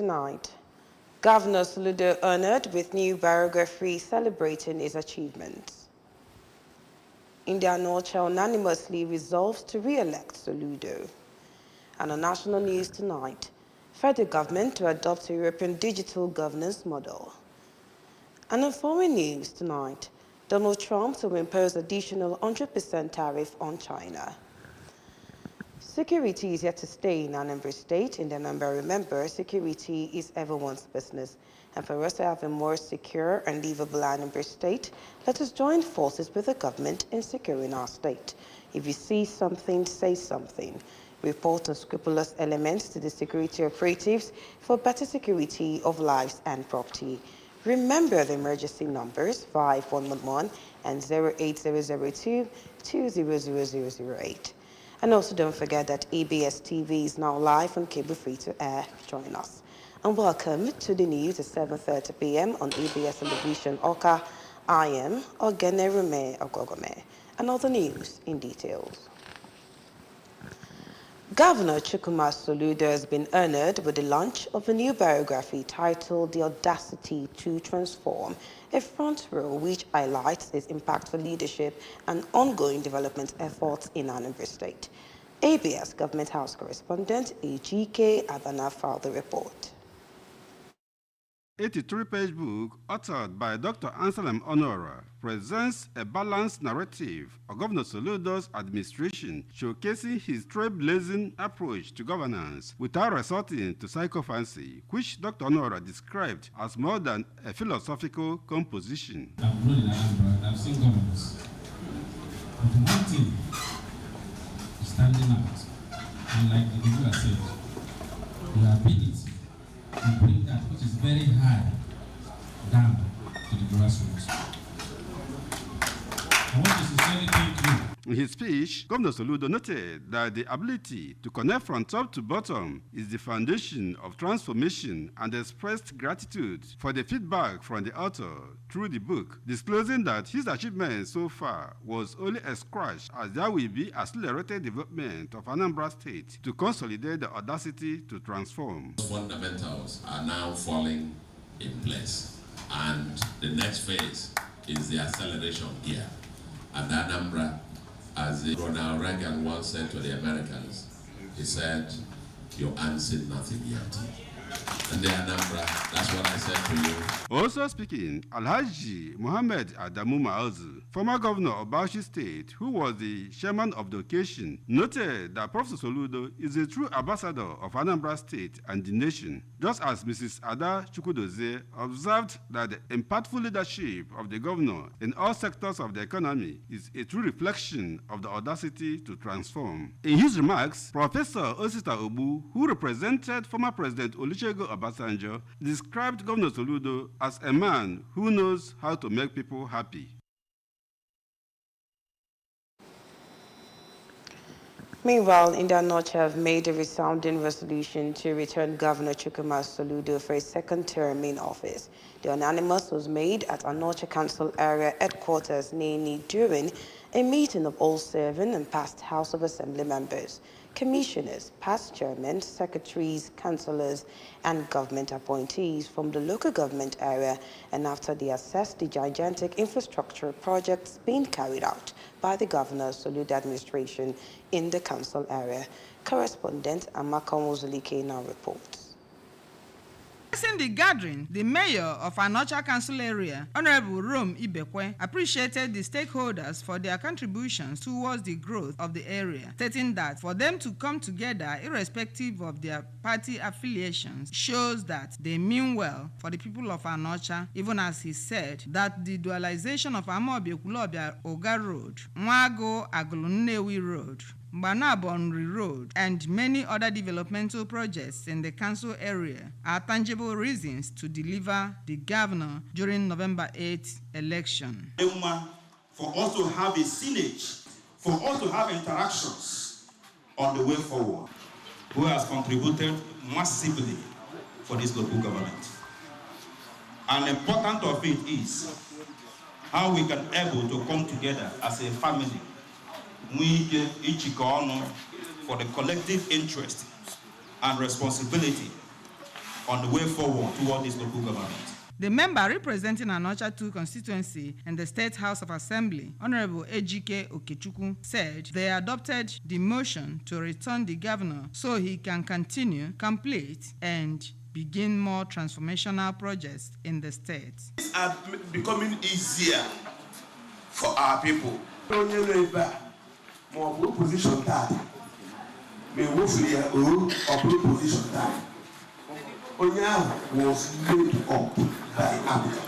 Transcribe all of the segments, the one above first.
tonight. Governor Soludo honored with new biography celebrating his achievements. India Norcha unanimously resolves to re-elect Soludo. And on national news tonight, federal government to adopt a European digital governance model. And on foreign news tonight, Donald Trump to impose additional 100% tariff on China. Security is yet to stay in Anambra State. In the Anambra, remember, security is everyone's business. And for us to have a more secure and livable Anambra State, let us join forces with the government in securing our state. If you see something, say something. Report unscrupulous elements to the security operatives for better security of lives and property. Remember the emergency numbers 5111 and 08002 200008. And also don't forget that ABS TV is now live on cable free to air. Join us. And welcome to the news at 7:30 p.m. on ABS Television Oka. I am Ogene Rume Ogogome. And all the news in details. Governor Chukwuma Soludo has been honored with the launch of a new biography titled The Audacity to Transform, a front row which highlights his impactful leadership and ongoing development efforts in Anambra State. ABS Government House Correspondent Ejike Abana filed the report. 83-page book, authored by Dr. Anselm Onora, presents a balanced narrative of Governor Soludo's administration, showcasing his trailblazing approach to governance without resorting to psychophancy, which Dr. Onora described as more than a philosophical composition. I've grown in Anambra and I've seen governors. But one thing is standing out, and like the individual said, your ability to bring that which is very high down to the grassroots. I want to sincerely thank you. In his speech, Governor Soludo noted that the ability to connect from top to bottom is the foundation of transformation and expressed gratitude for the feedback from the author through the book, disclosing that his achievement so far was only a scratch, as there will be accelerated development of Anambra State to consolidate the audacity to transform. Fundamentals are now falling in place, and the next phase is the acceleration gear. And Anambra, as Ronald Reagan once said to the Americans, he said, "You answered nothing yet." And the Anambra, that's what I said to you. Also speaking, Alhaji Mohammed Adamu Ma'azu, former governor of Bauchi State, who was the chairman of the occasion, noted that Professor Soludo is a true ambassador of Anambra State and the nation, just as Mrs. Ada Chukwudozie observed that the impactful leadership of the governor in all sectors of the economy is a true reflection of the audacity to transform. In his remarks, Professor Osita Obu, who represented former President Olusegun Obasanjo, described Governor Soludo as a man who knows how to make people happy. Meanwhile, India North have made a resounding resolution to return Governor Chukwuma Soludo for a second term in office. The unanimous was made at Anocha Council Area Headquarters, Nini, during a meeting of all serving and past House of Assembly members, commissioners, past chairmen, secretaries, councillors, and government appointees from the local government area, and after they assessed the gigantic infrastructure projects being carried out by the Governor Soludo administration in the council area. Correspondent Amaka Mozulike now reports. In the gathering, the mayor of Anocha Council area, Honorable Rome Ibekwe, appreciated the stakeholders for their contributions towards the growth of the area, stating that for them to come together, irrespective of their party affiliations, shows that they mean well for the people of Anocha, even as he said that the dualization of Amobi-Okulobia Oga Road, Mwago Agulunewi Road, Banabonri Road, and many other developmental projects in the council area are tangible reasons to deliver the governor during November 8th election. For us to have a signage, for us to have interactions on the way forward, who has contributed massively for this local government. And important of it is how we can able to come together as a family for the collective interest and responsibility on the way forward toward this local government. The member representing Anocha 2 constituency in the State House of Assembly, Honorable Ejike Okechukwu, said they adopted the motion to return the governor so he can continue, complete, and begin more transformational projects in the state. Things are becoming easier for our people. More position that may hopefully position that Onya was made up by Africa.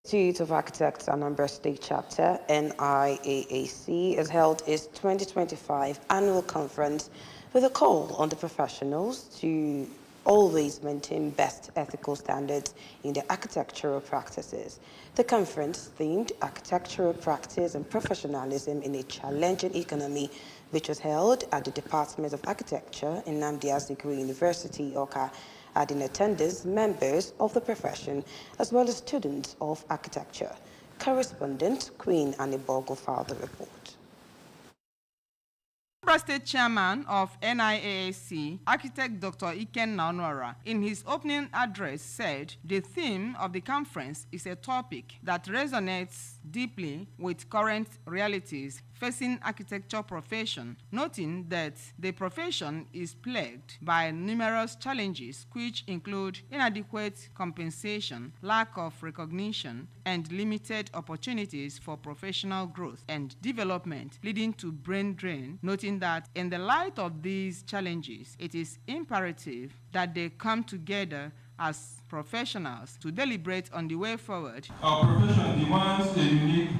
Institute of Architects Anambra State Chapter, NIAAC, has held its 2025 annual conference with a call on the professionals to always maintain best ethical standards in their architectural practices. The conference themed Architectural Practice and Professionalism in a Challenging Economy, which was held at the Department of Architecture in Nnamdi Azikiwe University, Awka, had in attendance members of the profession as well as students of architecture. Correspondent Queen Anibogo filed the report. Anambra State Chairman of NIAAC, architect Dr. Ikenna Onwara, in his opening address said the theme of the conference is a topic that resonates deeply with current realities facing architecture profession, noting that the profession is plagued by numerous challenges which include inadequate compensation, lack of recognition, and limited opportunities for professional growth and development, leading to brain drain, noting that in the light of these challenges, it is imperative that they come together as professionals to deliberate on the way forward. Our profession demands a unique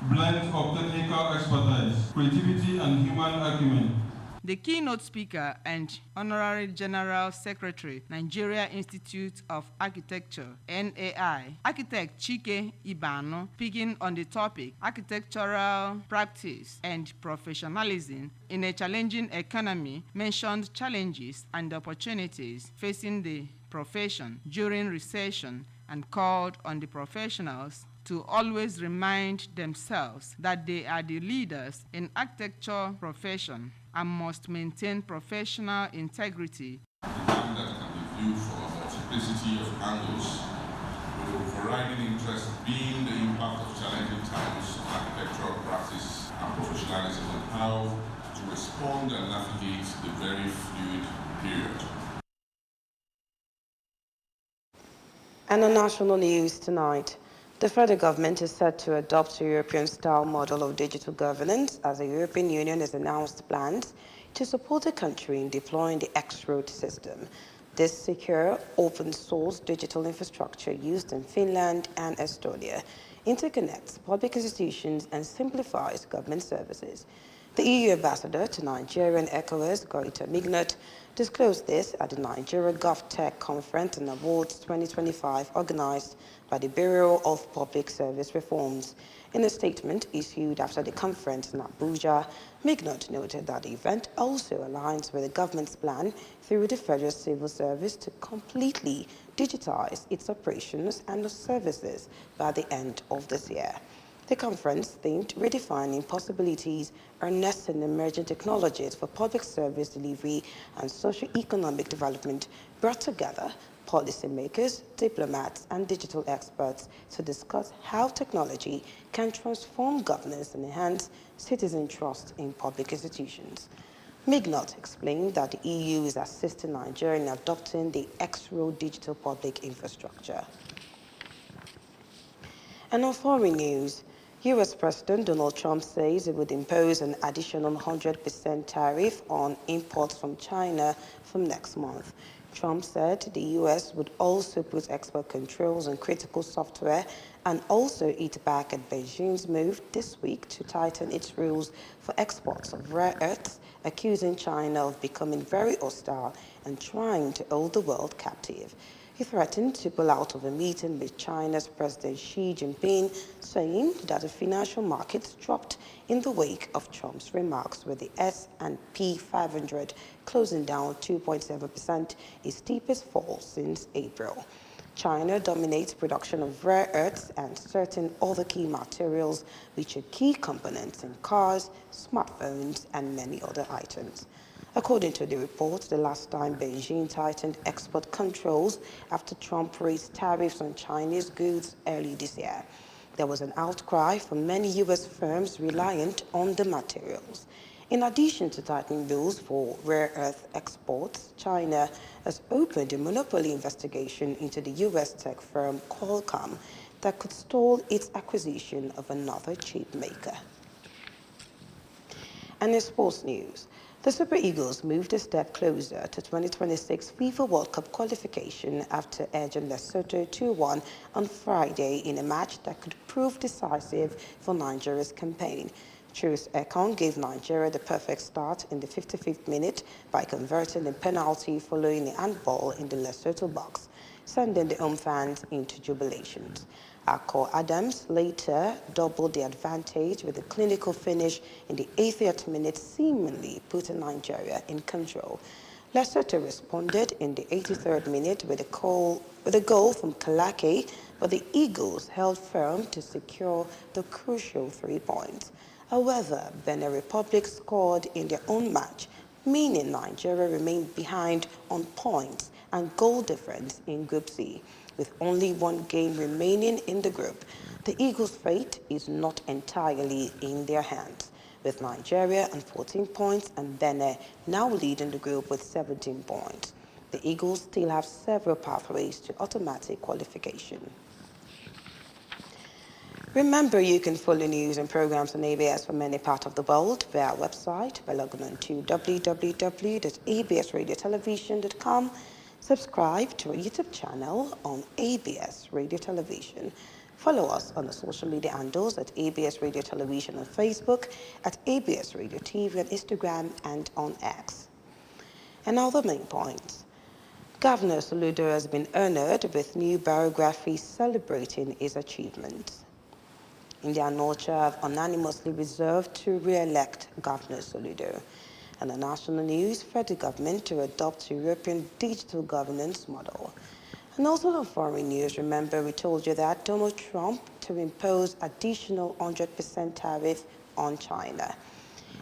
blend of technical expertise, creativity, and human acumen. The keynote speaker and Honorary General Secretary, Nigeria Institute of Architecture, NAI, Architect Chike Ibano, speaking on the topic, Architectural Practice and Professionalism in a Challenging Economy, mentioned challenges and opportunities facing the profession during recession and called on the professionals to always remind themselves that they are the leaders in architecture profession and must maintain professional integrity. The that can be viewed from a multiplicity of angles, with overriding interest being the impact of challenging times on architectural practice and professionalism and how to respond and navigate the very fluid period. And on national news tonight, the federal government is set to adopt a European-style model of digital governance as the European Union has announced plans to support the country in deploying the X-Road system. This secure, open-source digital infrastructure used in Finland and Estonia interconnects public institutions and simplifies government services. The EU ambassador to Nigeria and ECOWAS, Goita Mignot, disclosed this at the Nigeria GovTech Conference and Awards 2025 organized by the Bureau of Public Service Reforms. In a statement issued after the conference in Abuja, Mignot noted that the event also aligns with the government's plan through the Federal Civil Service to completely digitize its operations and services by the end of this year. The conference themed Redefining Possibilities, Harnessing Emerging Technologies for Public Service Delivery and Socio-Economic Development brought together policymakers, diplomats, and digital experts to discuss how technology can transform governance and enhance citizen trust in public institutions. Mignot explained that the EU is assisting Nigeria in adopting the X-Road digital public infrastructure. And on foreign news, U.S. President Donald Trump says it would impose an additional 100% tariff on imports from China from next month. Trump said the U.S. would also put export controls on critical software and also hit back at Beijing's move this week to tighten its rules for exports of rare earths, accusing China of becoming very hostile and trying to hold the world captive. He threatened to pull out of a meeting with China's President Xi Jinping, saying that the financial markets dropped in the wake of Trump's remarks, with the S&P 500 closing down 2.7%, its steepest fall since April. China dominates production of rare earths and certain other key materials, which are key components in cars, smartphones, and many other items. According to the report, the last time Beijing tightened export controls after Trump raised tariffs on Chinese goods early this year, there was an outcry from many U.S. firms reliant on the materials. In addition to tightening rules for rare earth exports, China has opened a monopoly investigation into the U.S. tech firm Qualcomm that could stall its acquisition of another chip maker. And in sports news, the Super Eagles moved a step closer to 2026 FIFA World Cup qualification after edging Lesotho 2-1 on Friday in a match that could prove decisive for Nigeria's campaign. Truth Ekong gave Nigeria the perfect start in the 55th minute by converting a penalty following a handball in the Lesotho box, sending the home fans into jubilations. Akko Adams later doubled the advantage with a clinical finish in the 80th minute, seemingly putting Nigeria in control. Lesotho responded in the 83rd minute with a goal from Kalake, but the Eagles held firm to secure the crucial 3 points. However, Benin Republic scored in their own match, meaning Nigeria remained behind on points and goal difference in Group C. With only one game remaining in the group, the Eagles' fate is not entirely in their hands, with Nigeria on 14 points and Benin now leading the group with 17 points. The Eagles still have several pathways to automatic qualification. Remember, you can follow news and programs on ABS from any part of the world via our website by logging on to www.absradiotelevision.com. Subscribe to our YouTube channel on ABS Radio Television. Follow us on the social media handles at ABS Radio Television on Facebook, at ABS Radio TV on Instagram, and on X. And now the main points. Governor Soludo has been honored with new biography celebrating his achievements. India and North have unanimously resolved to re-elect Governor Soludo. And the national news, federal government to adopt European digital governance model. And also on foreign news, remember we told you that Donald Trump to impose additional 100% tariff on China.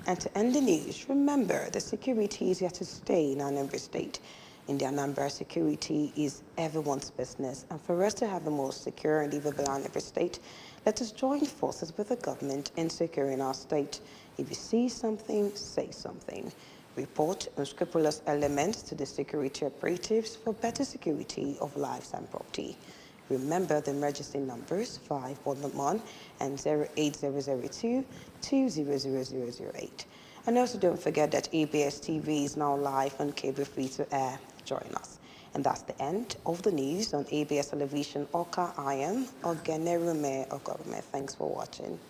And to end the news, remember the security is here to stay in Anambra State. In the Anambra, security is everyone's business. And for us to have the most secure and livable Anambra State, let us join forces with the government in securing our state. If you see something, say something. Report unscrupulous elements to the security operatives for better security of lives and property. Remember the emergency numbers 5111 and 08002 200008. And also don't forget that ABS TV is now live on cable free to air. Join us. And that's the end of the news on ABS Television. Oka, I am Ogenerume Ogorme. Thanks for watching.